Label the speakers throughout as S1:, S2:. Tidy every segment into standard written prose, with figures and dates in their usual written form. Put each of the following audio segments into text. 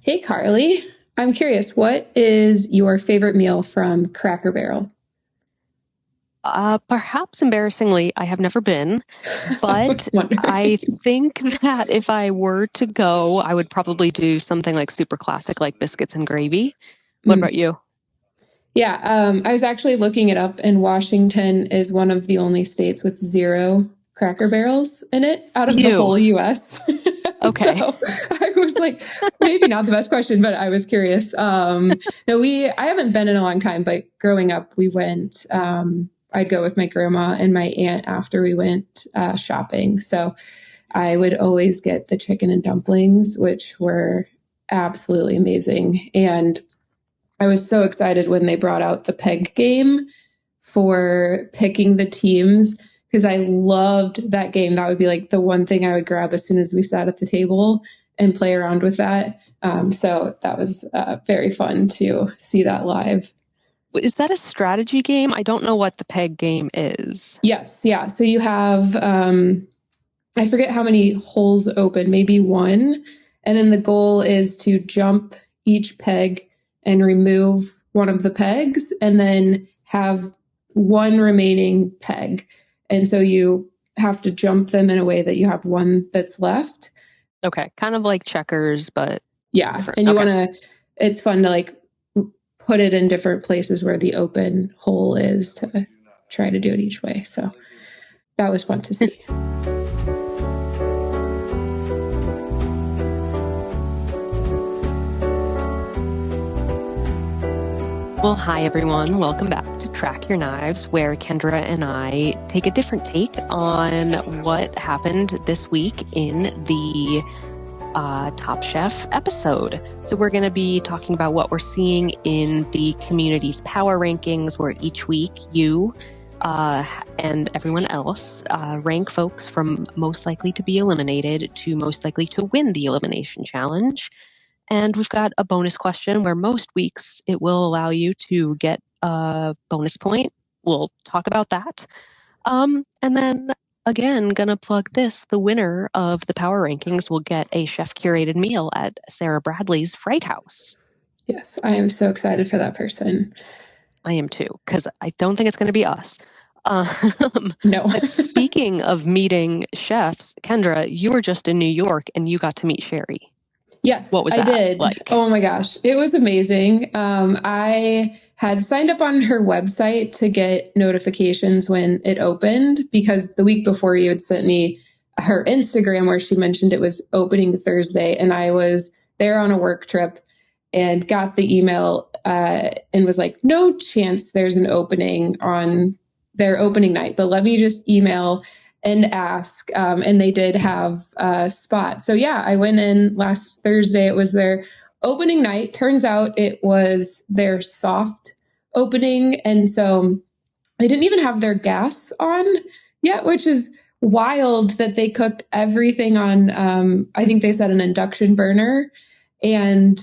S1: Hey, Carly. I'm curious, what is your favorite meal from Cracker Barrel?
S2: Perhaps embarrassingly, I have never been,
S1: I was
S2: but
S1: wondering.
S2: I think that if I were to go, I would probably do something like super classic, like biscuits and gravy. What
S1: Mm.
S2: about you?
S1: Yeah, I was actually looking it up, and Washington is one of the only states with zero Cracker Barrels in it out of the
S2: You.
S1: whole US. So
S2: Okay.
S1: I was like, maybe not the best question, but I was curious. No, I haven't been in a long time, but growing up, we went, I'd go with my grandma and my aunt after we went shopping. So I would always get the chicken and dumplings, which were absolutely amazing. And I was so excited when they brought out the peg game for picking the teams because I loved that game. That would be like the one thing I would grab as soon as we sat at the table and play around with that. So that was very fun to see that live.
S2: Is that a strategy game? I don't know what the peg game is.
S1: Yes, yeah. So you have, I forget how many holes open, maybe one. And then the goal is to jump each peg and remove one of the pegs and then have one remaining peg. And so you have to jump them in a way that you have one that's left.
S2: Okay, kind of like checkers, but
S1: Yeah.
S2: different.
S1: And you
S2: Okay.
S1: want to, it's fun to like put it in different places where the open hole is to try to do it each way. So that was fun to see.
S2: Well, hi everyone. Welcome back to Track Your Knives, where Kendra and I take a different take on what happened this week in the Top Chef episode. So we're going to be talking about what we're seeing in the community's power rankings, where each week you and everyone else rank folks from most likely to be eliminated to most likely to win the elimination challenge. And we've got a bonus question where most weeks it will allow you to get a bonus point. We'll talk about that. And then again, gonna plug this. The winner of the power rankings will get a chef curated meal at Sarah Bradley's Fright House.
S1: Yes, I am so excited for that person.
S2: I am too, because I don't think it's going to be us.
S1: No.
S2: But speaking of meeting chefs, Kendra, you were just in New York and you got to meet Sherry.
S1: Yes,
S2: What was
S1: I
S2: that
S1: did.
S2: like?
S1: Oh my gosh, it was amazing. I had signed up on her website to get notifications when it opened because the week before you had sent me her Instagram where she mentioned it was opening Thursday, and I was there on a work trip and got the email and was like, no chance there's an opening on their opening night, but let me just email and ask. And they did have a spot. So yeah, I went in last Thursday. It was their opening night. Turns out it was their soft opening. And so they didn't even have their gas on yet, which is wild that they cooked everything on, I think they said an induction burner. And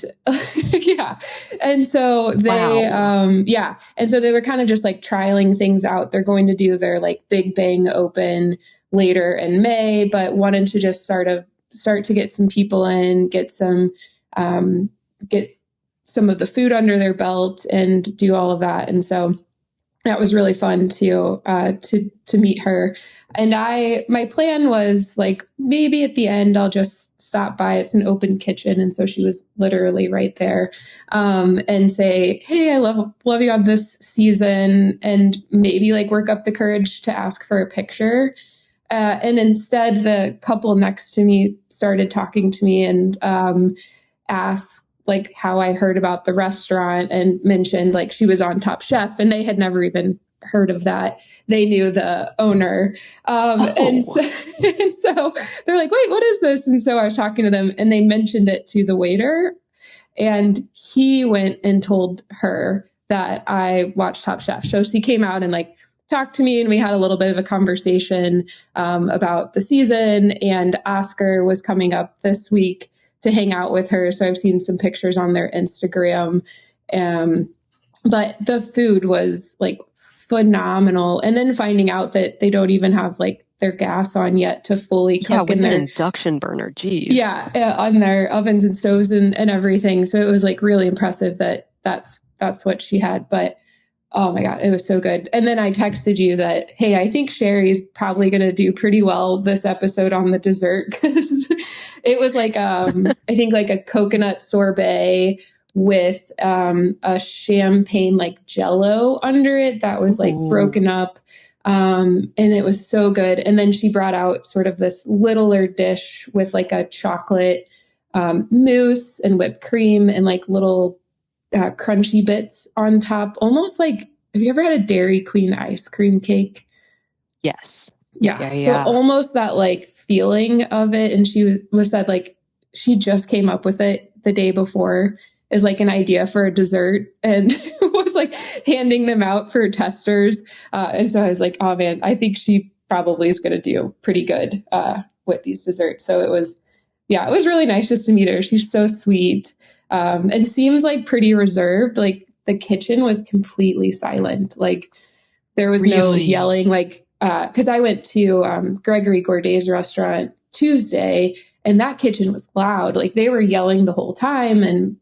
S1: yeah. And so they,
S2: Wow.
S1: yeah. And so they were kind of just like trialing things out. They're going to do their like big bang open later in May, but wanted to just start to get some people in, get some of the food under their belt and do all of that. And so that was really fun to meet her. And my plan was like, maybe at the end I'll just stop by. It's an open kitchen. And so she was literally right there, and say, hey, I love you on this season, and maybe like work up the courage to ask for a picture. And instead the couple next to me started talking to me and, asked like how I heard about the restaurant and mentioned like she was on Top Chef, and they had never even heard of that. They knew the owner. And
S2: Oh,
S1: so, and so they're like, wait, what is this? And so I was talking to them and they mentioned it to the waiter, and he went and told her that I watched Top Chef. So she came out and like talked to me, and we had a little bit of a conversation about the season, and Oscar was coming up this week to hang out with her. So I've seen some pictures on their Instagram. But the food was like phenomenal. And then finding out that they don't even have like their gas on yet to fully cook
S2: with
S1: in
S2: an
S1: their
S2: induction burner. Geez.
S1: Yeah, on their ovens and stoves and everything. So it was like really impressive that that's what she had. But oh my God, it was so good. And then I texted you that, hey, I think Sherry's probably going to do pretty well this episode on the dessert, because it was like, I think like a coconut sorbet with a champagne like Jello under it that was like broken up. And it was so good. And then she brought out sort of this littler dish with like a chocolate mousse and whipped cream and like little crunchy bits on top. Almost like, have you ever had a Dairy Queen ice cream cake?
S2: Yes.
S1: Yeah. So almost that like feeling of it. And she was said like, she just came up with it the day before as like an idea for a dessert, and was like handing them out for testers. And so I was like, oh man, I think she probably is going to do pretty good with these desserts. So it was really nice just to meet her. She's so sweet, and seems like pretty reserved. Like the kitchen was completely silent. Like there was no yelling, like, cause I went to Gregory Gourdet's restaurant Tuesday, and that kitchen was loud. Like they were yelling the whole time, and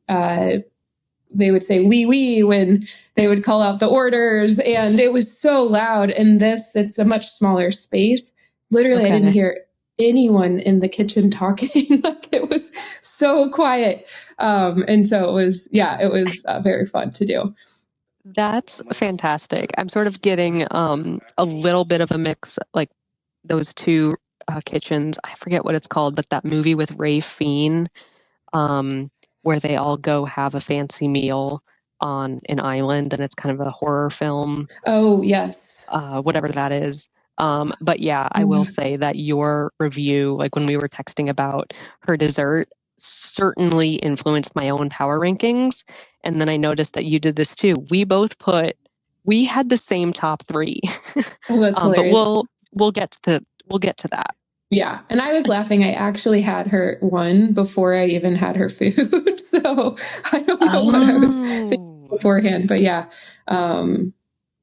S1: they would say "wee" when they would call out the orders, and it was so loud. And it's a much smaller space. Literally, I didn't hear anyone in the kitchen talking. Like it was so quiet. And so it was very fun to do.
S2: That's fantastic. I'm sort of getting a little bit of a mix, like those two kitchens. I forget what it's called, but that movie with Ray Fiennes, where they all go have a fancy meal on an island, and it's kind of a horror film.
S1: Oh, yes.
S2: Whatever that is. But yeah, I will say that your review, like when we were texting about her dessert, certainly influenced my own power rankings. And then I noticed that you did this too. We had the same top three.
S1: Oh, that's hilarious.
S2: But we'll get to that.
S1: Yeah. And I was laughing. I actually had her one before I even had her food. So I don't know what I was thinking beforehand, but yeah.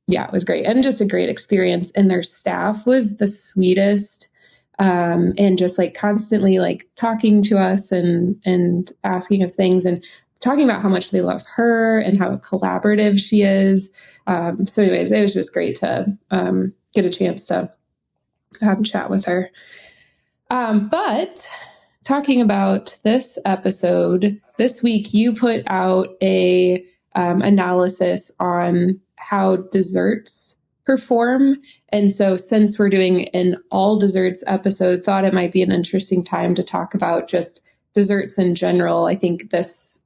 S1: It was great. And just a great experience. And their staff was the sweetest. And just like constantly like talking to us and asking us things and talking about how much they love her and how collaborative she is. So anyways, it was just great to get a chance to have a chat with her. But talking about this episode, this week you put out a analysis on how desserts perform. And so since we're doing an all desserts episode, thought it might be an interesting time to talk about just desserts in general. I think this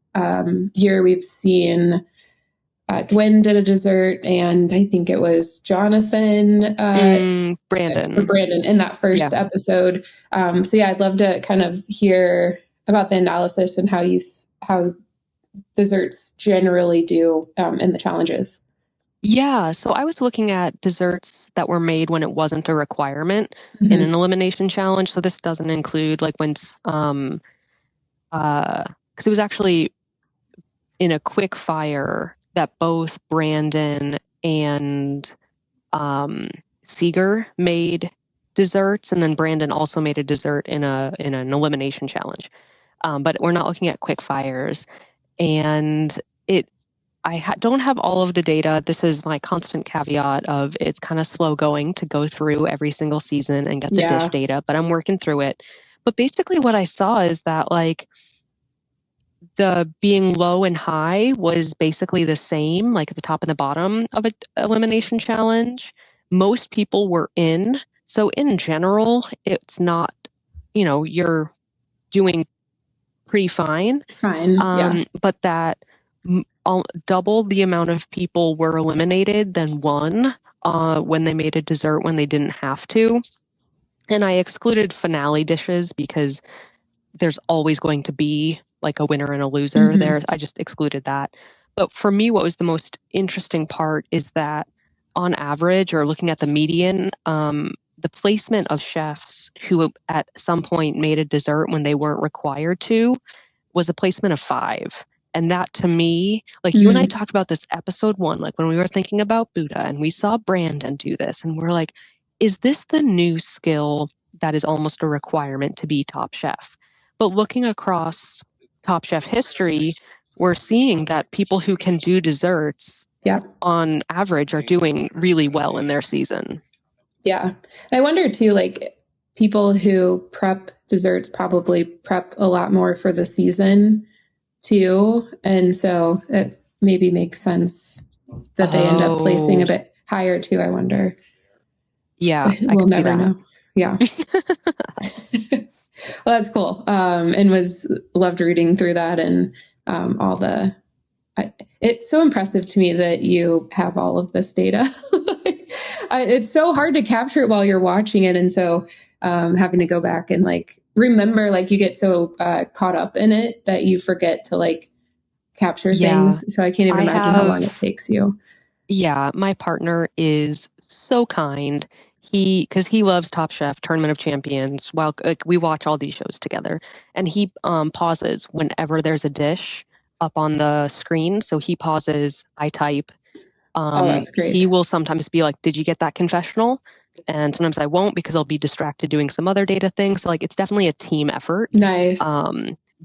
S1: year we've seen Gwen did a dessert, and I think it was Jonathan Brandon in that first episode. I'd love to kind of hear about the analysis and how desserts generally do in the challenges.
S2: Yeah, so I was looking at desserts that were made when it wasn't a requirement in an elimination challenge. So this doesn't include like when, because it was actually in a quick fire that both Brandon and Seeger made desserts, and then Brandon also made a dessert in an elimination challenge. But we're not looking at quick fires, and I don't have all of the data. This is my constant caveat of it's kind of slow going to go through every single season and get the dish data, but I'm working through it. But basically what I saw is that like the being low and high was basically the same, like at the top and the bottom of an elimination challenge. Most people were in. So in general, it's not, you're doing pretty fine. But that double the amount of people were eliminated than won when they made a dessert when they didn't have to. And I excluded finale dishes because there's always going to be like a winner and a loser there. I just excluded that. But for me, what was the most interesting part is that on average, or looking at the median, the placement of chefs who at some point made a dessert when they weren't required to was a placement of 5. And that to me, like you and I talked about this episode 1, like when we were thinking about Buddha and we saw Brandon do this and we're like, is this the new skill that is almost a requirement to be Top Chef? But looking across Top Chef history, we're seeing that people who can do desserts on average are doing really well in their season.
S1: Yeah. I wonder too, like people who prep desserts probably prep a lot more for the season too. And so it maybe makes sense that they end up placing a bit higher too, I wonder.
S2: Yeah,
S1: we'll never know. Yeah. Well, that's cool. And loved reading through that and all the, it's so impressive to me that you have all of this data. It's so hard to capture it while you're watching it. And so having to go back and like remember, like you get so caught up in it that you forget to like capture things. So I can't even imagine how long it takes you.
S2: Yeah, my partner is so kind. Because he loves Top Chef, Tournament of Champions. While we watch all these shows together, and he pauses whenever there's a dish up on the screen. So he pauses, I type.
S1: That's great.
S2: He will sometimes be like, "Did you get that confessional?" And sometimes I won't because I'll be distracted doing some other data things. So like it's definitely a team effort.
S1: Nice.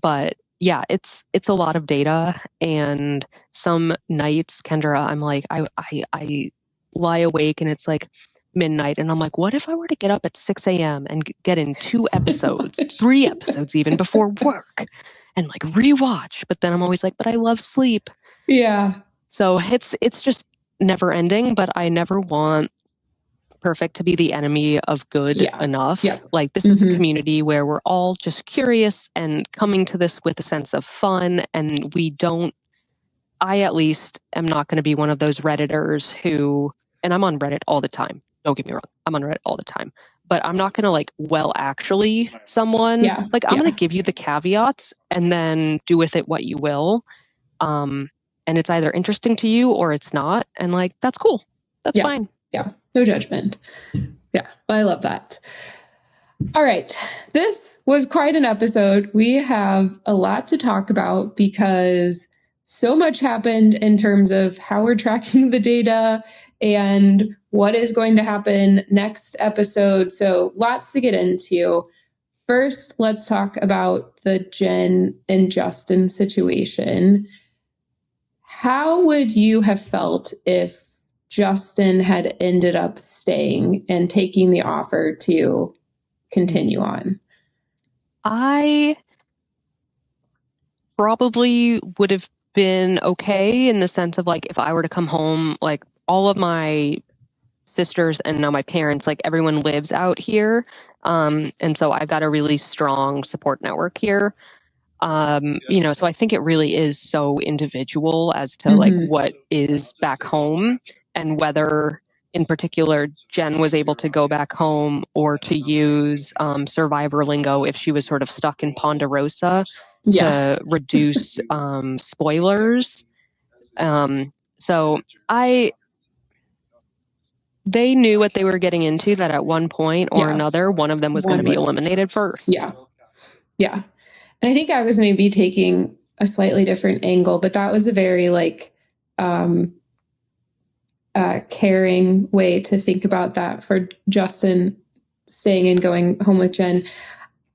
S2: But yeah, it's a lot of data, and some nights, Kendra, I'm like, I lie awake and it's like midnight and I'm like, what if I were to get up at 6 a.m. and get in 2 episodes, 3 episodes even before work and like rewatch? But then I'm always like, but I love sleep.
S1: Yeah.
S2: So it's just never ending, but I never want perfect to be the enemy of good enough.
S1: Yeah.
S2: Like this is a community where we're all just curious and coming to this with a sense of fun, and I at least am not going to be one of those Redditors who, and I'm on Reddit all the time. Don't get me wrong. I'm on Reddit all the time, but I'm not going to like, well, actually someone like I'm going to give you the caveats and then do with it what you will. And it's either interesting to you or it's not. And like, that's cool. That's fine.
S1: Yeah. No judgment. Yeah. I love that. All right. This was quite an episode. We have a lot to talk about because so much happened in terms of how we're tracking the data and what is going to happen next episode. So lots to get into. First, let's talk about the Jen and Justin situation. How would you have felt if Justin had ended up staying and taking the offer to continue on?
S2: I probably would have been okay in the sense of like, if I were to come home, like all of my sisters and now my parents, like everyone lives out here. And so I've got a really strong support network here. So I think it really is so individual as to like what is back home and whether in particular Jen was able to go back home or to use survivor lingo if she was sort of stuck in Ponderosa to reduce spoilers. So they knew what they were getting into, that at one point or another, one of them was going to be eliminated first.
S1: Yeah. Yeah. And I think I was maybe taking a slightly different angle, but that was a very like caring way to think about that for Justin staying and going home with Jen.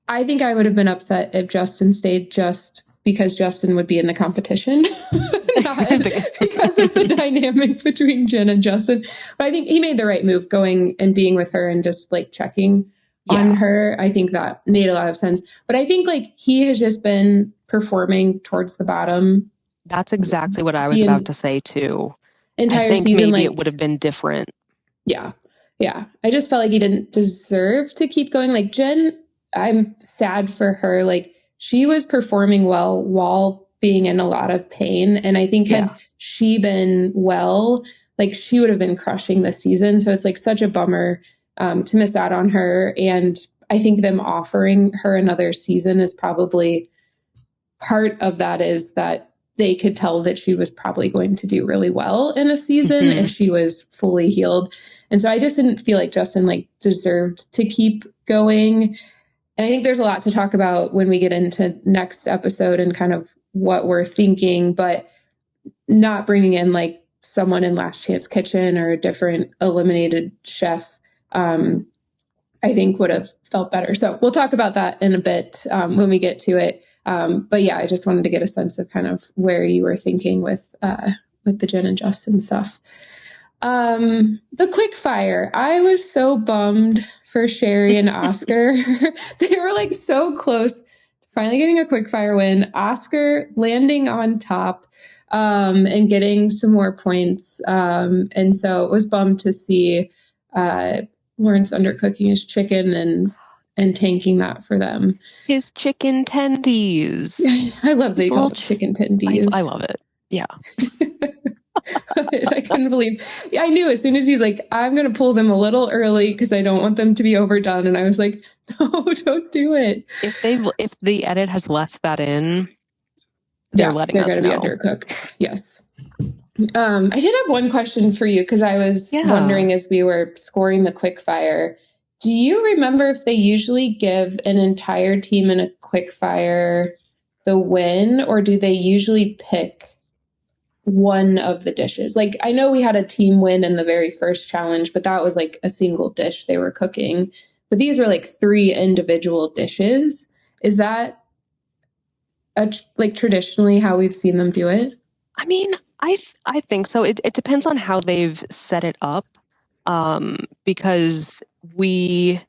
S1: I think I would have been upset if Justin stayed just because Justin would be in the competition, not because of the dynamic between Jen and Justin. But I think he made the right move going and being with her and just like checking on her. I think that made a lot of sense. But I think like he has just been performing towards the bottom.
S2: That's exactly what I was about to say too.
S1: Entire
S2: I think
S1: season,
S2: maybe
S1: like,
S2: it would have been different.
S1: Yeah. Yeah. I just felt like he didn't deserve to keep going. Like Jen, I'm sad for her. Like she was performing well while being in a lot of pain. And I think had she been well, like she would have been crushing this season. So it's like such a bummer to miss out on her. And I think them offering her another season is probably part of that, is that they could tell that she was probably going to do really well in a season if she was fully healed. And so I just didn't feel like Justin like deserved to keep going. And I think there's a lot to talk about when we get into next episode and kind of what we're thinking, but not bringing in like someone in Last Chance Kitchen or a different eliminated chef, I think would have felt better. So we'll talk about that in a bit when we get to it. But yeah, I just wanted to get a sense of kind of where you were thinking with the Jen and Justin stuff. The quick fire. I was so bummed for Sherry and Oscar. They were like so close to finally getting a quick fire win. Oscar landing on top and getting some more points. And so it was bummed to see Lawrence undercooking his chicken and tanking that for them.
S2: His chicken tendies.
S1: I love that you call it chicken tendies.
S2: I love it. Yeah.
S1: I couldn't believe. I knew as soon as he's like, I'm going to pull them a little early because I don't want them to be overdone. And I was like, no, don't do it.
S2: If the edit has left that in, they're letting us know.
S1: They're going to be undercooked. Yes. I did have one question for you because I was wondering as we were scoring the quick fire. Do you remember if they usually give an entire team in a quick fire the win, or do they usually pick one of the dishes? Like, I know we had a team win in the very first challenge, but that was like a single dish they were cooking. But these were like 3 individual dishes. Is that like traditionally how we've seen them do it?
S2: I mean, I think so. It depends on how they've set it up, because we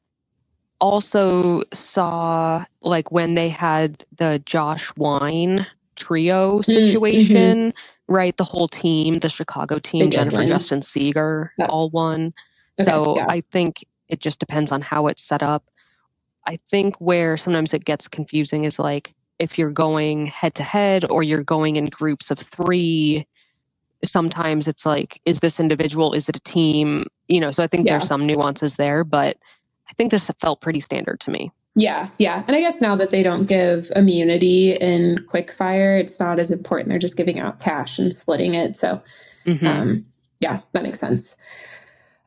S2: also saw like when they had the Josh Wine trio situation, right? The whole team, the Chicago team, Jennifer, Justin, Seeger, all won. Okay, so I think it just depends on how it's set up. I think where sometimes it gets confusing is like if you're going head to head or you're going in groups of 3, sometimes it's like, is this individual? Is it a team? You know, so I think there's some nuances there, but I think this felt pretty standard to me.
S1: Yeah. And I guess now that they don't give immunity in quick fire, it's not as important. They're just giving out cash and splitting it. So, that makes sense.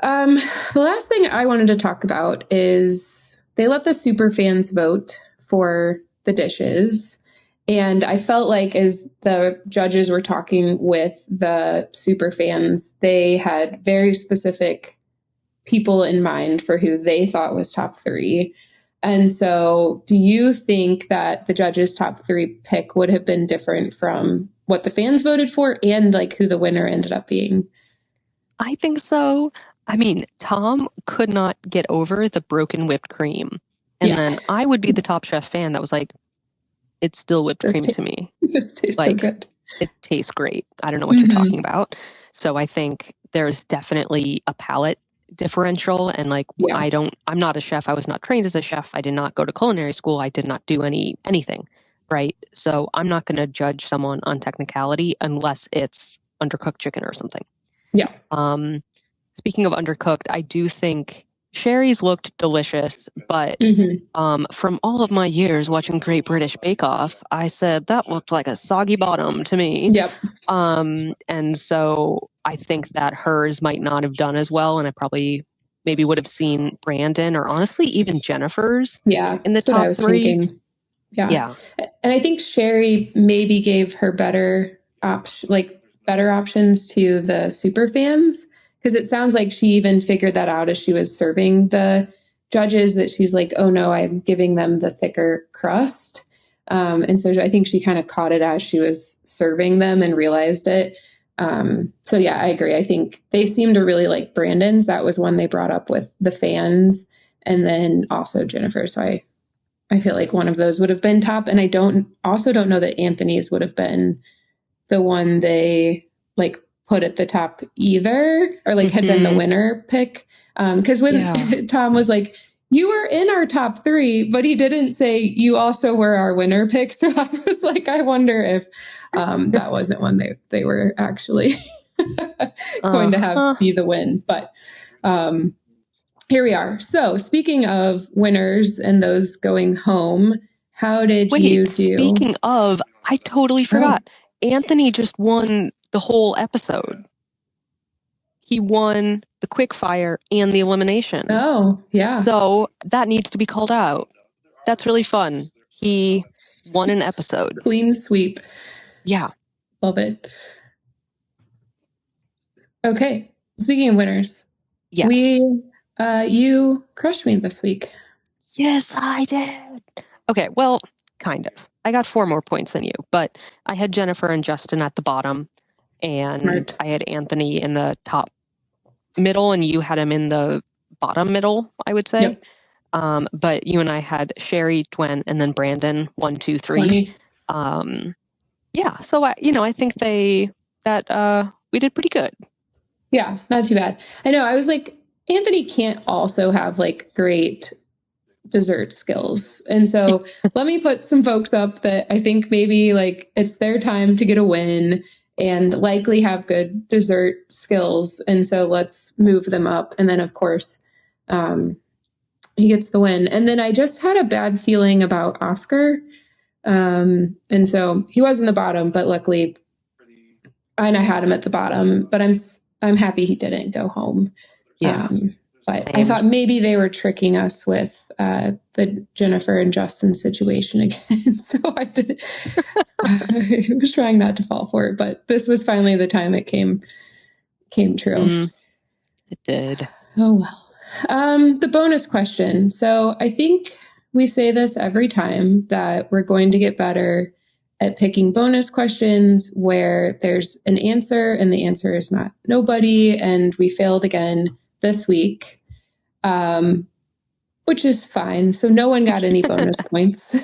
S1: The last thing I wanted to talk about is they let the super fans vote for the dishes. And I felt like as the judges were talking with the super fans, they had very specific people in mind for who they thought was top 3. And so do you think that the judges' top 3 pick would have been different from what the fans voted for and like who the winner ended up being?
S2: I think so. I mean, Tom could not get over the broken whipped cream. And then I would be the Top Chef fan that was like, it's still whipped cream to me.
S1: This tastes like, so good.
S2: It tastes great. I don't know what you're talking about. So I think there's definitely a palate differential. And like, I'm not a chef. I was not trained as a chef. I did not go to culinary school. I did not do anything. Right. So I'm not going to judge someone on technicality unless it's undercooked chicken or something.
S1: Yeah.
S2: Speaking of undercooked, I do think Sherry's looked delicious, but from all of my years watching Great British Bake Off, I said that looked like a soggy bottom to me.
S1: Yep.
S2: And so I think that hers might not have done as well, and I probably maybe would have seen Brandon or honestly even Jennifer's in the top 3. Thinking.
S1: Yeah. And I think Sherry maybe gave her better options to the super fans. Because it sounds like she even figured that out as she was serving the judges, that she's like, oh no, I'm giving them the thicker crust. And so I think she kind of caught it as she was serving them and realized it. So yeah, I agree. I think they seem to really like Brandon's. That was one they brought up with the fans, and then also Jennifer. So I feel like one of those would have been top. And I don't know that Anthony's would have been the one they like put at the top either, or like had been the winner pick. Because when Tom was like, you were in our top 3, but he didn't say you also were our winner pick. So I was like, I wonder if that wasn't one they were actually going to have be the win. But here we are. So speaking of winners and those going home, how did you do?
S2: Speaking of, I totally forgot. Anthony just won the whole episode. He won the quick fire and the elimination.
S1: Oh, yeah.
S2: So that needs to be called out. That's really fun. He Won an episode.
S1: Clean sweep.
S2: Yeah.
S1: Love it. Okay. Speaking of winners.
S2: Yes.
S1: You crushed me this week.
S2: Yes, I did. Okay, well, kind of. I got 4 more points than you, but I had Jennifer and Justin at the bottom, and
S1: Smart.
S2: I had Anthony in the top middle, and you had him in the bottom middle, I would say.
S1: Yep.
S2: But you and I had Sherry, Gwen, and then Brandon, 1, 2, 3. Yeah, so I think we did pretty good.
S1: Yeah, not too bad. I know. I was like, Anthony can't also have like great dessert skills. And so let me put some folks up that I think maybe like it's their time to get a win and likely have good dessert skills. And so let's move them up. And then of course, he gets the win. And then I just had a bad feeling about Oscar. And so he was in the bottom, but luckily I had him at the bottom, but I'm happy he didn't go home.
S2: Yeah.
S1: But
S2: Same.
S1: I thought maybe they were tricking us with the Jennifer and Justin situation again. So I was trying not to fall for it, but this was finally the time it came true.
S2: It did.
S1: Oh, well. The bonus question. So I think we say this every time that we're going to get better at picking bonus questions where there's an answer and the answer is not nobody. And we failed again this week, which is fine. So no one got any bonus points.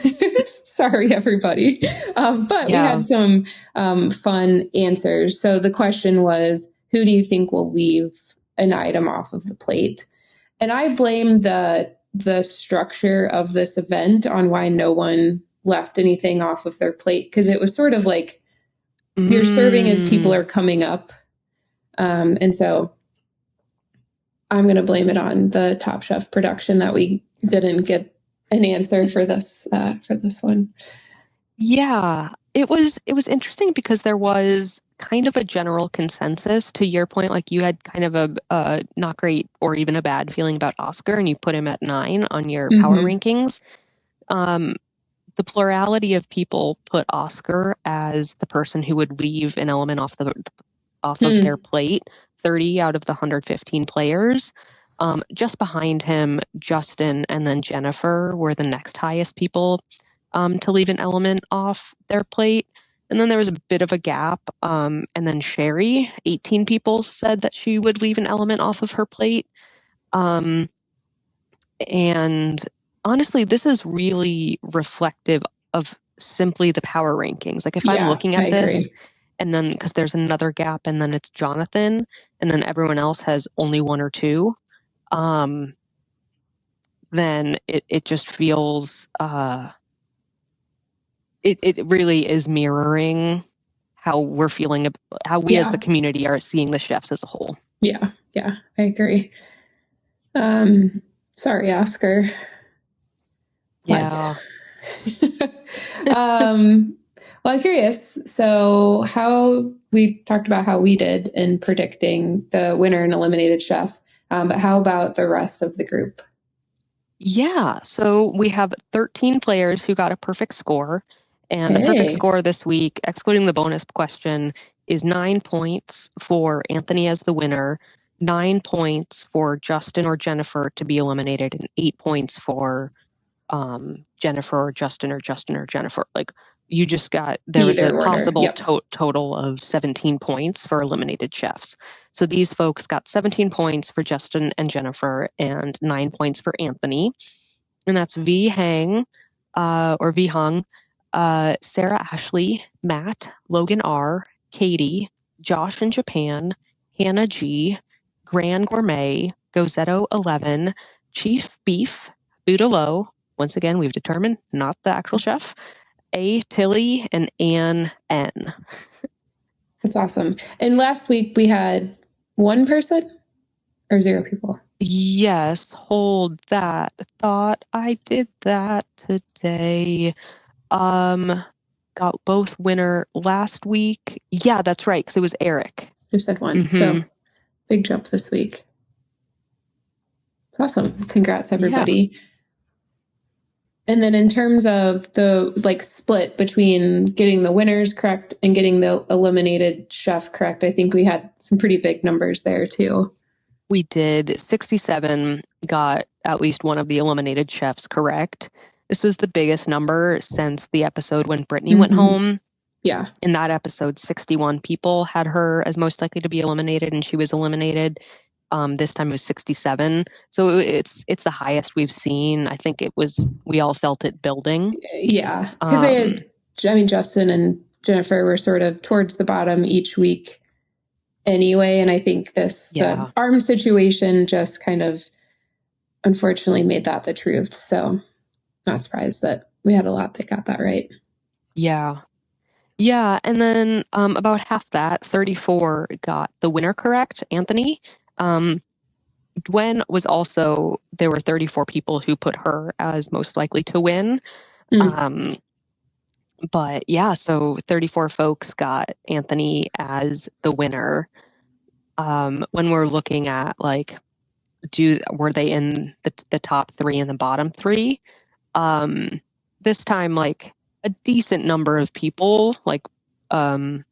S1: Sorry, everybody. But we had some fun answers. So the question was, who do you think will leave an item off of the plate? And I blame the structure of this event on why no one left anything off of their plate, because it was sort of like you're serving as people are coming up. And so I'm going to blame it on the Top Chef production that we didn't get an answer for this one.
S2: Yeah, it was interesting because there was kind of a general consensus to your point. Like you had kind of a not great or even a bad feeling about Oscar, and you put him at 9 on your power rankings. The plurality of people put Oscar as the person who would leave an element off of their plate. 30 out of the 115 players. Just behind him, Justin and then Jennifer were the next highest people to leave an element off their plate. And then there was a bit of a gap. And then Sherry, 18 people said that she would leave an element off of her plate. And honestly, this is really reflective of simply the power rankings. Like if I'm looking at this, and then because there's another gap, and then it's Jonathan, and then everyone else has only 1 or 2, then it just feels it really is mirroring how we're feeling, how we as the community are seeing the chefs as a whole.
S1: Yeah, I agree. Sorry, Oscar.
S2: Yeah.
S1: Well, I'm curious. So we talked about how we did in predicting the winner and eliminated chef, but how about the rest of the group?
S2: Yeah. So we have 13 players who got a perfect score, and the perfect score this week, excluding the bonus question, is 9 points for Anthony as the winner, 9 points for Justin or Jennifer to be eliminated, and 8 points for Jennifer or Justin or Justin or Jennifer. Like you just got, there was a possible total of 17 points for eliminated chefs. So these folks got 17 points for Justin and Jennifer and 9 points for Anthony. And that's V Hung, Sarah Ashley, Matt, Logan R, Katie, Josh in Japan, Hannah G, Grand Gourmet, Gozetto 11, Chief Beef, Buddha Low. Once again, we've determined not the actual chef. A. Tilly and Ann N.
S1: That's awesome. And last week we had 1 person or 0 people?
S2: Yes, hold that thought. I did that today. Got both winner last week. Yeah, that's right, because it was Eric.
S1: Who said 1. So big jump this week. It's awesome. Congrats, everybody. And then in terms of the like split between getting the winners correct and getting the eliminated chef correct, I think we had some pretty big numbers there too.
S2: We did. 67 got at least one of the eliminated chefs correct. This was the biggest number since the episode when Brittany went home.
S1: Yeah.
S2: In that episode, 61 people had her as most likely to be eliminated, and she was eliminated. This time it was 67. So it's the highest we've seen. I think we all felt it building.
S1: Yeah. Because Justin and Jennifer were sort of towards the bottom each week anyway. And I think the arm situation just kind of unfortunately made that the truth. So not surprised that we had a lot that got that right.
S2: Yeah. Yeah. And then about half that, 34 got the winner correct, Anthony. Gwen was also, there were 34 people who put her as most likely to win. But yeah, so 34 folks got Anthony as the winner. When we're looking at like, were they in the top three and the bottom three? This time, like a decent number of people, like, what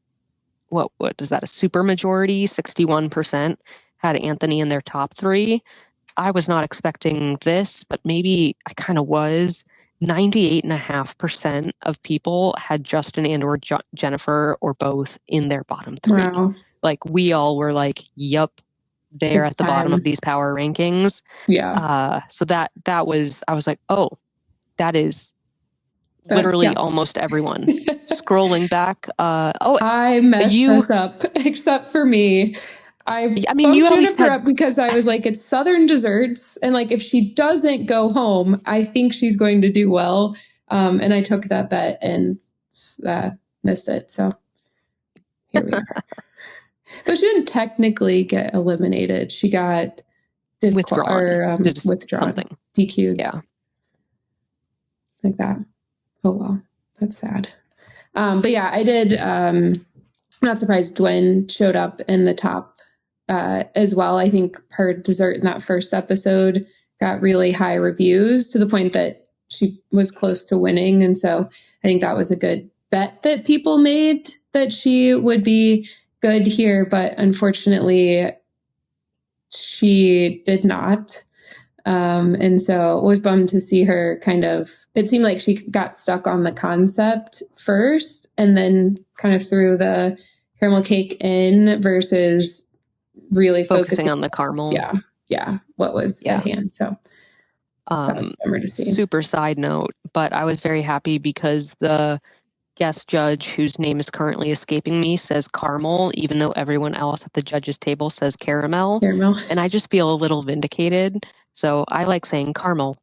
S2: is that? A super majority, 61% had Anthony in their top three. I was not expecting this, but maybe I kind of was. 98.5% of people had Justin and or Jennifer or both in their bottom three.
S1: Wow.
S2: Like we all were like, yep, they're at the bottom of these power rankings.
S1: Yeah.
S2: So that was, I was like, oh, that is literally almost everyone. Scrolling back.
S1: I messed us up except for me. I mean, you Jennifer up because I was like, it's Southern desserts. And like, if she doesn't go home, I think she's going to do well. And I took that bet and missed it. So here we are. Though she didn't technically get eliminated. She got withdrawn.
S2: Something.
S1: DQ'd.
S2: Yeah.
S1: Like that. Oh, well, that's sad. But yeah, I did. Not surprised Dwayne showed up in the top as well. I think her dessert in that first episode got really high reviews to the point that she was close to winning. And so I think that was a good bet that people made that she would be good here. But unfortunately, she did not. And so it was bummed to see her it seemed like she got stuck on the concept first and then kind of threw the caramel cake in versus really focusing
S2: on the caramel.
S1: Yeah. What was at hand. So that was a bummer to see.
S2: Super side note, but I was very happy because the guest judge, whose name is currently escaping me, says caramel, even though everyone else at the judges table says caramel. And I just feel a little vindicated. So I like saying caramel.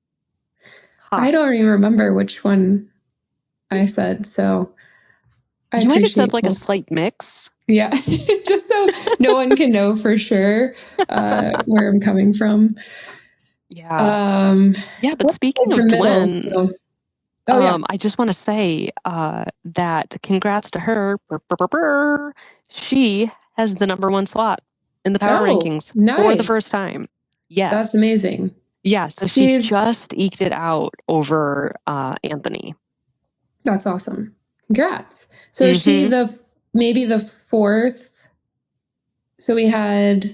S1: I don't even remember which one I said. So
S2: you might have said like a slight mix.
S1: Yeah. Just so no one can know for sure where I'm coming from.
S2: Yeah. But speaking of Gwen, I just want to say that congrats to her. She has the number one slot in the power rankings for the first time. Yes.
S1: That's amazing.
S2: Yeah. So she just eked it out over Anthony.
S1: That's awesome. Congrats. So is she maybe the fourth? So we had,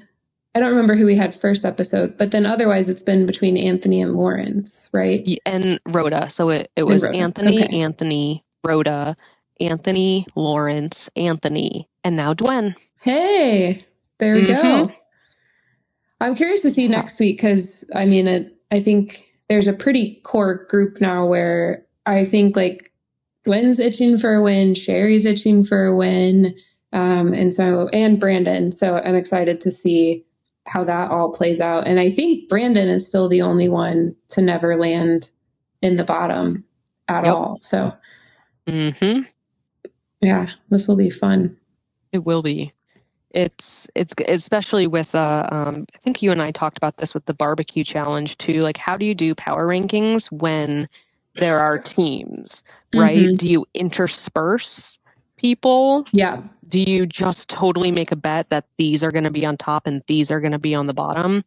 S1: I don't remember who we had first episode, but then otherwise it's been between Anthony and Lawrence, right?
S2: And Rhoda. So it was Anthony, Rhoda, Anthony, Lawrence, Anthony, and now Dwayne.
S1: Hey, there we go. I'm curious to see next week because, I mean, I think there's a pretty core group now where I think like Dwayne's itching for a win, Sherry's itching for a win, and Brandon. So I'm excited to see how that all plays out. And I think Brandon is still the only one to never land in the bottom at all. So, yeah, this will be fun.
S2: It will be. It's especially with I think you and I talked about this with the barbecue challenge too. Like, how do you do power rankings when there are teams, right? Do you intersperse people?
S1: Yeah.
S2: Do you just totally make a bet that these are going to be on top and these are going to be on the bottom?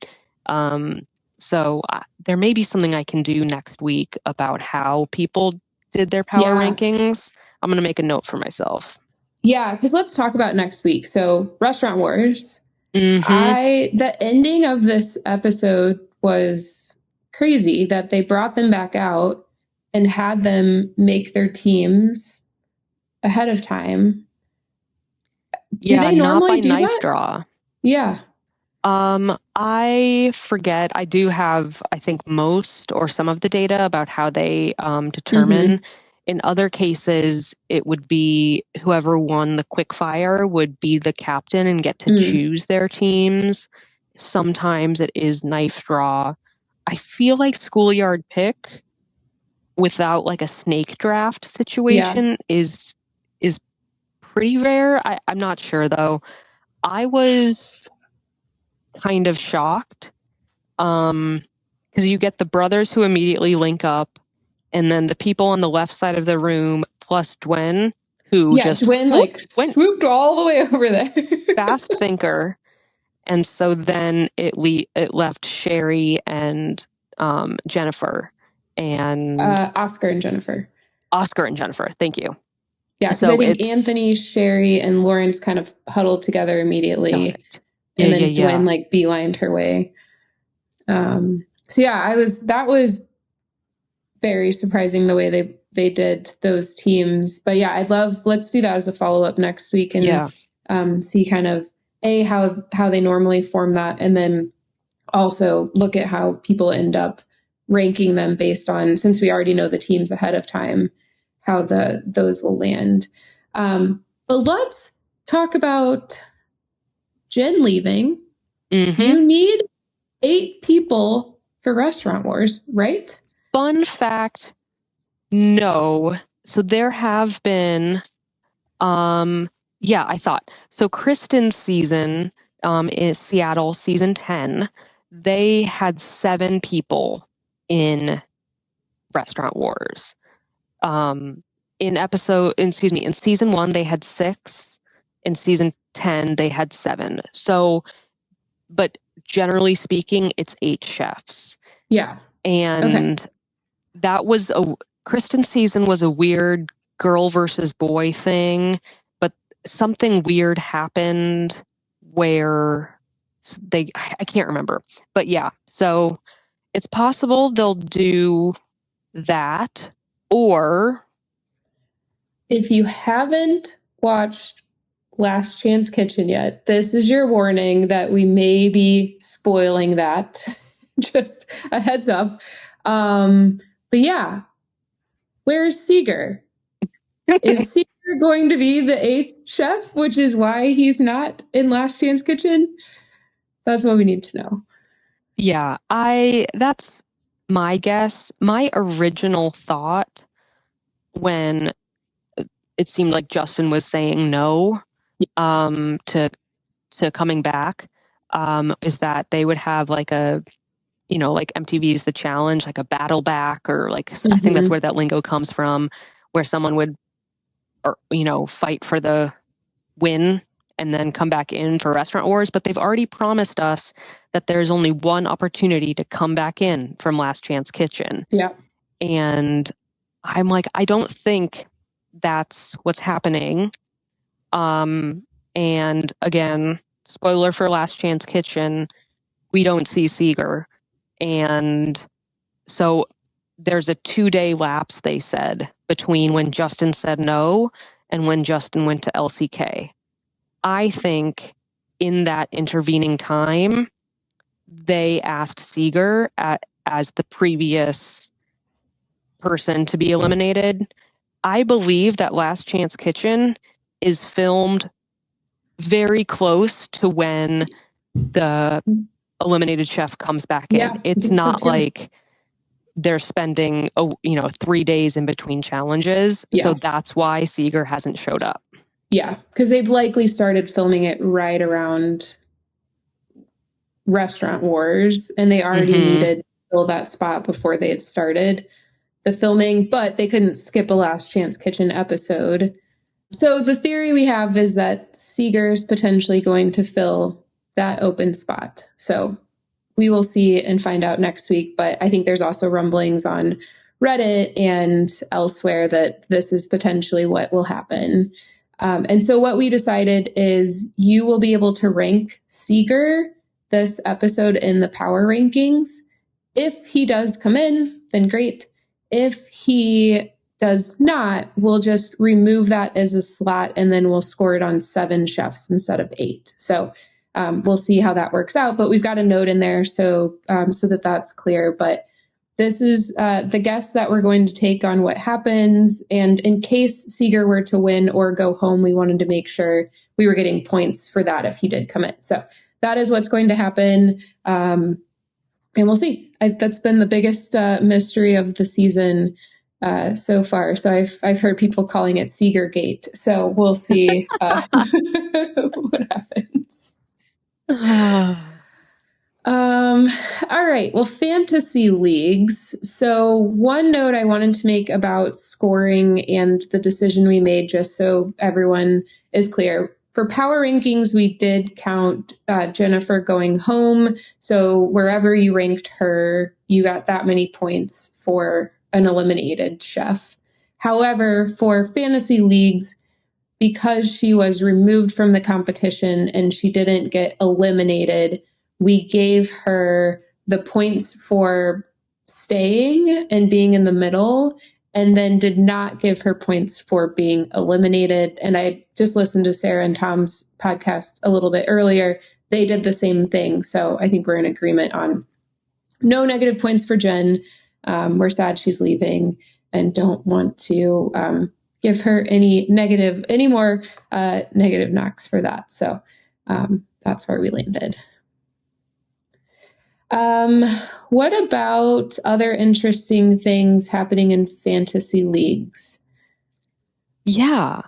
S2: So there may be something I can do next week about how people did their power
S1: Yeah.
S2: rankings. I'm going to make a note for myself.
S1: Yeah, because let's talk about next week. So, Restaurant Wars.
S2: Mm-hmm.
S1: The ending of this episode was crazy that they brought them back out and had them make their teams ahead of time. Do
S2: Yeah,
S1: they
S2: not by
S1: normally do
S2: knife
S1: that?
S2: draw.
S1: Yeah.
S2: I forget. I do have, I think, most or some of the data about how they determine.
S1: Mm-hmm.
S2: In other cases, it would be whoever won the quick fire would be the captain and get to choose their teams. Sometimes it is knife draw. I feel like schoolyard pick without like a snake draft situation is pretty rare. I'm not sure though. I was kind of shocked because you get the brothers who immediately link up, and then the people on the left side of the room plus Dwen, who just
S1: Dwayne
S2: whoop,
S1: like
S2: went
S1: swooped all the way over there.
S2: fast thinker. And so then it left Sherry and Jennifer and
S1: Oscar and Jennifer.
S2: Oscar and Jennifer. Thank you.
S1: Yeah, because
S2: So
S1: I think Anthony, Sherry, and Lawrence kind of huddled together immediately.
S2: Right.
S1: And then Dwayne like beelined her way. So yeah, that was very surprising the way they did those teams. But yeah, let's do that as a follow-up next week and see kind of how they normally form that, and then also look at how people end up ranking them based on, since we already know the teams ahead of time, how those will land. But let's talk about Jen leaving.
S2: Mm-hmm.
S1: You need 8 people for Restaurant Wars, right?
S2: Fun fact, no. So there have been, I thought. So Kristen's season is Seattle season 10. They had 7 people in Restaurant Wars. In season 1, they had 6. In season 10, they had 7. So, but generally speaking, it's 8 chefs.
S1: Yeah.
S2: And that was Kristen's season was a weird girl versus boy thing, but something weird happened where I can't remember. But yeah, so it's possible they'll do that, or
S1: if you haven't watched Last Chance Kitchen yet, this is your warning that we may be spoiling that. Just a heads up. But yeah, where's Seeger? Is Seeger going to be the 8th chef, which is why he's not in Last Chance Kitchen? That's what we need to know.
S2: Yeah, that's my guess. My original thought when it seemed like Justin was saying no to coming back is that they would have like a, like MTV's The Challenge, like a battle back, or like I think that's where that lingo comes from, where someone would, fight for the win and then come back in for Restaurant Wars. But they've already promised us that there's only one opportunity to come back in from Last Chance Kitchen.
S1: Yeah.
S2: And I'm like, I don't think that's what's happening. And again, spoiler for Last Chance Kitchen, we don't see Seeger. And so there's a 2-day lapse, they said, between when Justin said no and when Justin went to LCK. I think in that intervening time, they asked Seeger as the previous person to be eliminated. I believe that Last Chance Kitchen is filmed very close to when the eliminated chef comes back in. It's not like they're spending 3 days in between challenges. So that's why Seeger hasn't showed up.
S1: Yeah, because they've likely started filming it right around Restaurant Wars, and they already needed to fill that spot before they had started the filming, but they couldn't skip a Last Chance Kitchen episode. So the theory we have is that Seeger's potentially going to fill that open spot. So we will see and find out next week. But I think there's also rumblings on Reddit and elsewhere that this is potentially what will happen. And so what we decided is you will be able to rank Seeger this episode in the power rankings. If he does come in, then great. If he does not, we'll just remove that as a slot and then we'll score it on 7 chefs instead of 8. So we'll see how that works out. But we've got a note in there so that that's clear. But this is the guess that we're going to take on what happens. And in case Seeger were to win or go home, we wanted to make sure we were getting points for that if he did come in. So that is what's going to happen. And we'll see. That's been the biggest mystery of the season so far. So I've heard people calling it Seeger Gate. So we'll see what happens. All right. Well, fantasy leagues. So one note I wanted to make about scoring and the decision we made, just so everyone is clear. For power rankings, we did count Jennifer going home. So wherever you ranked her, you got that many points for an eliminated chef. However, for fantasy leagues, because she was removed from the competition and she didn't get eliminated, we gave her the points for staying and being in the middle, and then did not give her points for being eliminated. And I just listened to Sarah and Tom's podcast a little bit earlier. They did the same thing. So I think we're in agreement on no negative points for Jen. We're sad she's leaving and don't want to give her any more negative knocks for that. So that's where we landed. What about other interesting things happening in fantasy leagues?
S2: Yeah.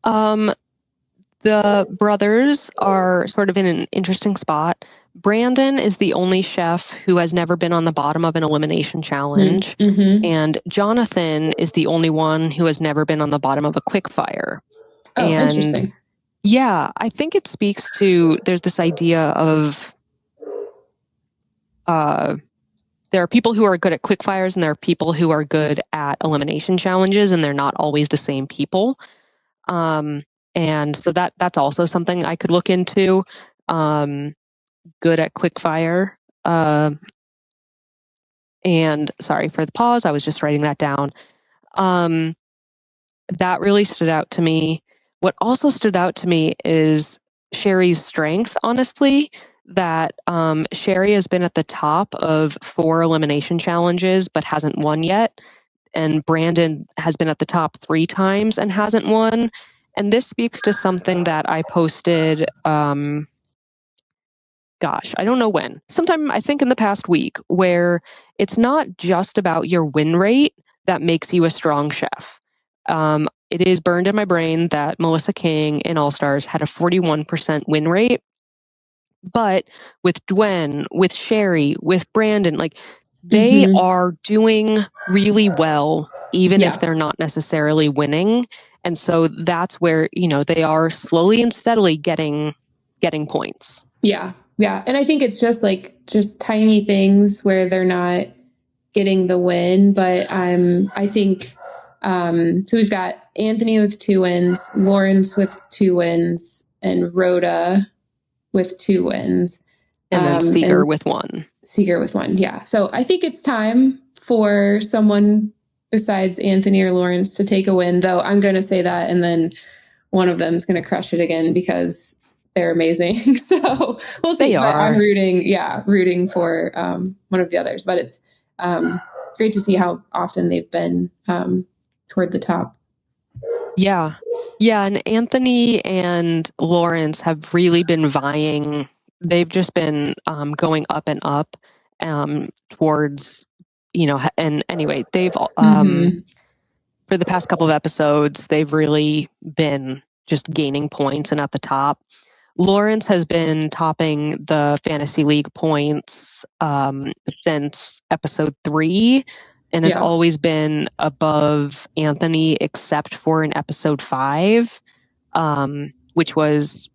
S2: The brothers are sort of in an interesting spot. Brandon is the only chef who has never been on the bottom of an elimination challenge.
S1: Mm-hmm.
S2: And Jonathan is the only one who has never been on the bottom of a quick fire.
S1: Oh,
S2: and
S1: interesting.
S2: Yeah, I think it speaks to, there's this idea of there are people who are good at quick fires and there are people who are good at elimination challenges, and they're not always the same people. And so that's also something I could look into. Good at quick fire. And sorry for the pause. I was just writing that down. That really stood out to me. What also stood out to me is Sherry's strength, honestly, that Sherry has been at the top of 4 elimination challenges but hasn't won yet. And Brandon has been at the top 3 times and hasn't won. And this speaks to something that I posted, I don't know when. Sometime, I think in the past week, where it's not just about your win rate that makes you a strong chef. It is burned in my brain that Melissa King in All Stars had a 41% win rate. But with Dwen, with Sherry, with Brandon, like they are doing really well, even if they're not necessarily winning. And so that's where, they are slowly and steadily getting points.
S1: Yeah. Yeah. And I think it's just tiny things where they're not getting the win. But I think, so we've got Anthony with 2 wins, Lawrence with 2 wins, and Rhoda with 2 wins.
S2: And then Seeger with 1.
S1: Seeger with 1, yeah. So I think it's time for someone besides Anthony or Lawrence to take a win, though I'm going to say that, and then one of them is going to crush it again because they're amazing. So we'll see. I'm rooting for one of the others. But it's great to see how often they've been toward the top.
S2: Yeah. Yeah, and Anthony and Lawrence have really been vying. They've just been going up and up towards, and anyway, they've, for the past couple of episodes, they've really been just gaining points and at the top. Lawrence has been topping the fantasy league points since episode 3. And has always been above Anthony, except for in episode 5, which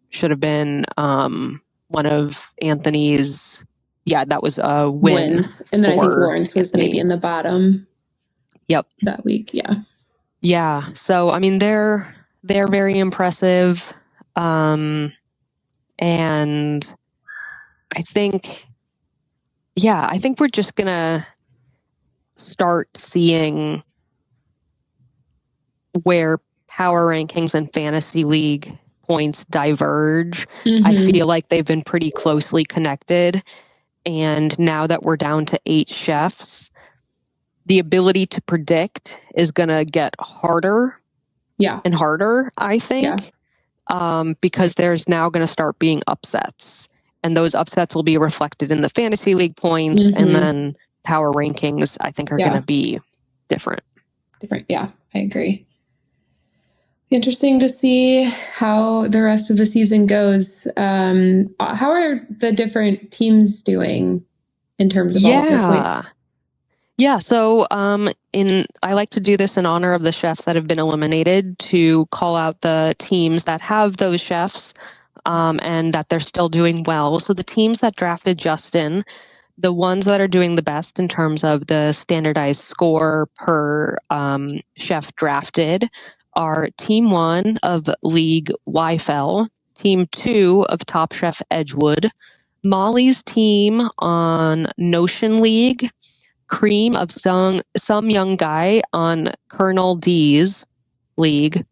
S2: should have been one of Anthony's Yeah, that was a win.
S1: Wins. And then I think Lawrence was
S2: Anthony.
S1: maybe in the bottom.
S2: Yep.
S1: That week. Yeah.
S2: Yeah. So, I mean, they're very impressive. And I think we're just going to start seeing where power rankings and fantasy league points diverge.
S1: Mm-hmm.
S2: I feel like they've been pretty closely connected. And now that we're down to 8 chefs, the ability to predict is going to get harder and harder, I think, because there's now going to start being upsets. And those upsets will be reflected in the fantasy league points.
S1: Mm-hmm.
S2: And then power rankings, I think, are going to be different.
S1: Yeah, I agree. Interesting to see how the rest of the season goes. How are the different teams doing in terms of all of their points?
S2: Yeah, so I like to do this in honor of the chefs that have been eliminated, to call out the teams that have those chefs and that they're still doing well. So the teams that drafted Justin, the ones that are doing the best in terms of the standardized score per chef drafted are Team 1 of League YFL, Team 2 of Top Chef Edgewood, Molly's team on Notion League, Cream of some young guy on Colonel D's league.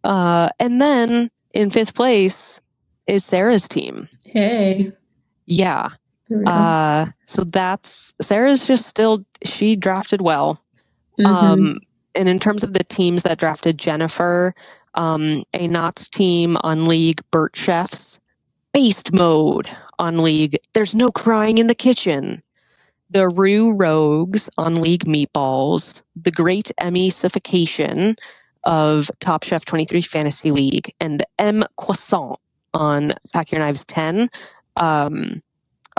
S2: And then in 5th place is Sarah's team.
S1: Hey.
S2: Yeah. So that's Sarah's she drafted well.
S1: Mm-hmm.
S2: And in terms of the teams that drafted Jennifer, a Knott's team on League Burt Chefs, Based Mode on League There's No Crying in the Kitchen, the Rue Rogues on League Meatballs, the Great Emmyification of Top Chef 23 Fantasy League, and M Croissant on Pack Your Knives 10 are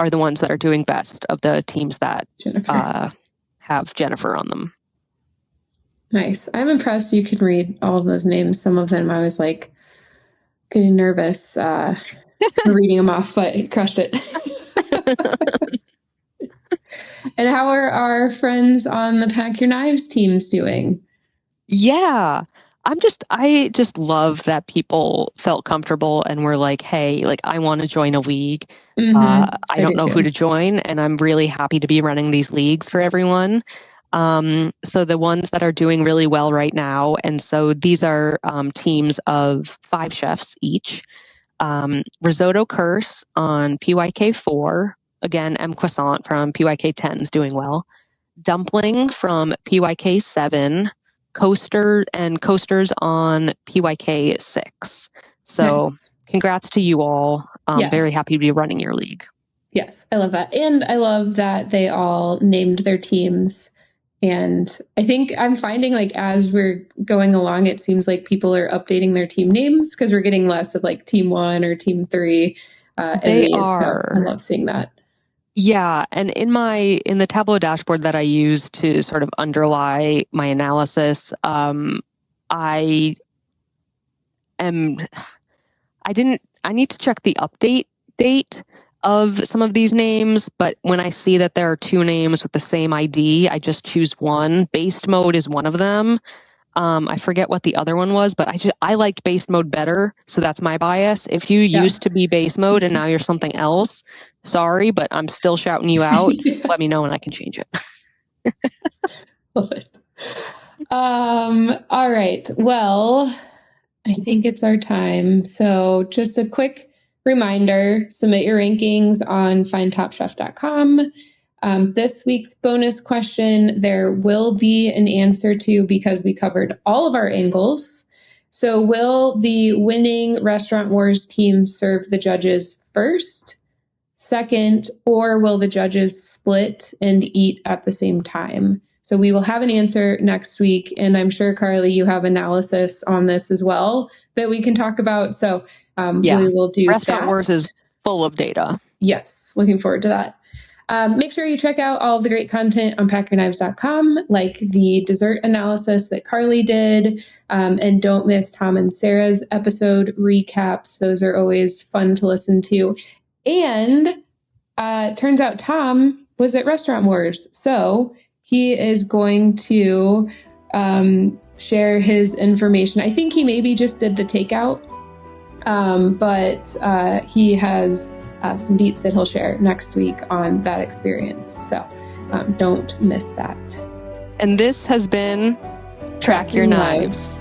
S2: the ones that are doing best of the teams that have Jennifer on them.
S1: Nice. I'm impressed you can read all of those names. Some of them I was like getting nervous for reading them off, but you crushed it. And how are our friends on the Pack Your Knives teams doing?
S2: Yeah. I just love that people felt comfortable and were like, hey, like, I want to join a league. I don't know who to join, and I'm really happy to be running these leagues for everyone. So the ones that are doing really well right now, and so these are teams of 5 chefs each. Risotto Curse on PYK 4. Again, M Croissant from PYK 10 is doing well. Dumpling from PYK 7. Coasters on PYK 6. So Congrats to you all. Very happy to be running your league.
S1: Yes, I love that. And I love that they all named their teams. And I think I'm finding, like, as we're going along, it seems like people are updating their team names because we're getting less of like Team 1 or Team 3.
S2: They are.
S1: So I love seeing that.
S2: Yeah, and in the Tableau dashboard that I use to sort of underlie my analysis, I need to check the update date of some of these names, but when I see that there are 2 names with the same ID, I just choose one. Based Mode is one of them. I forget what the other one was, but I liked Base Mode better, so that's my bias. If you used to be Base Mode and now you're something else, sorry, but I'm still shouting you out. Let me know and I can change it.
S1: Love it. All right. Well, I think it's our time. So just a quick reminder, submit your rankings on findtopchef.com. This week's bonus question, there will be an answer to, because we covered all of our angles. So will the winning Restaurant Wars team serve the judges first, second, or will the judges split and eat at the same time? So we will have an answer next week. And I'm sure, Carly, you have analysis on this as well that we can talk about. So we will do
S2: Restaurant Wars is full of data.
S1: Yes. Looking forward to that. Make sure you check out all of the great content on packyourknives.com, like the dessert analysis that Carly did. And don't miss Tom and Sarah's episode recaps. Those are always fun to listen to. And turns out Tom was at Restaurant Wars. So he is going to share his information. I think he maybe just did the takeout, but he has some deets that he'll share next week on that experience. So don't miss that.
S2: And this has been Track Your Knives.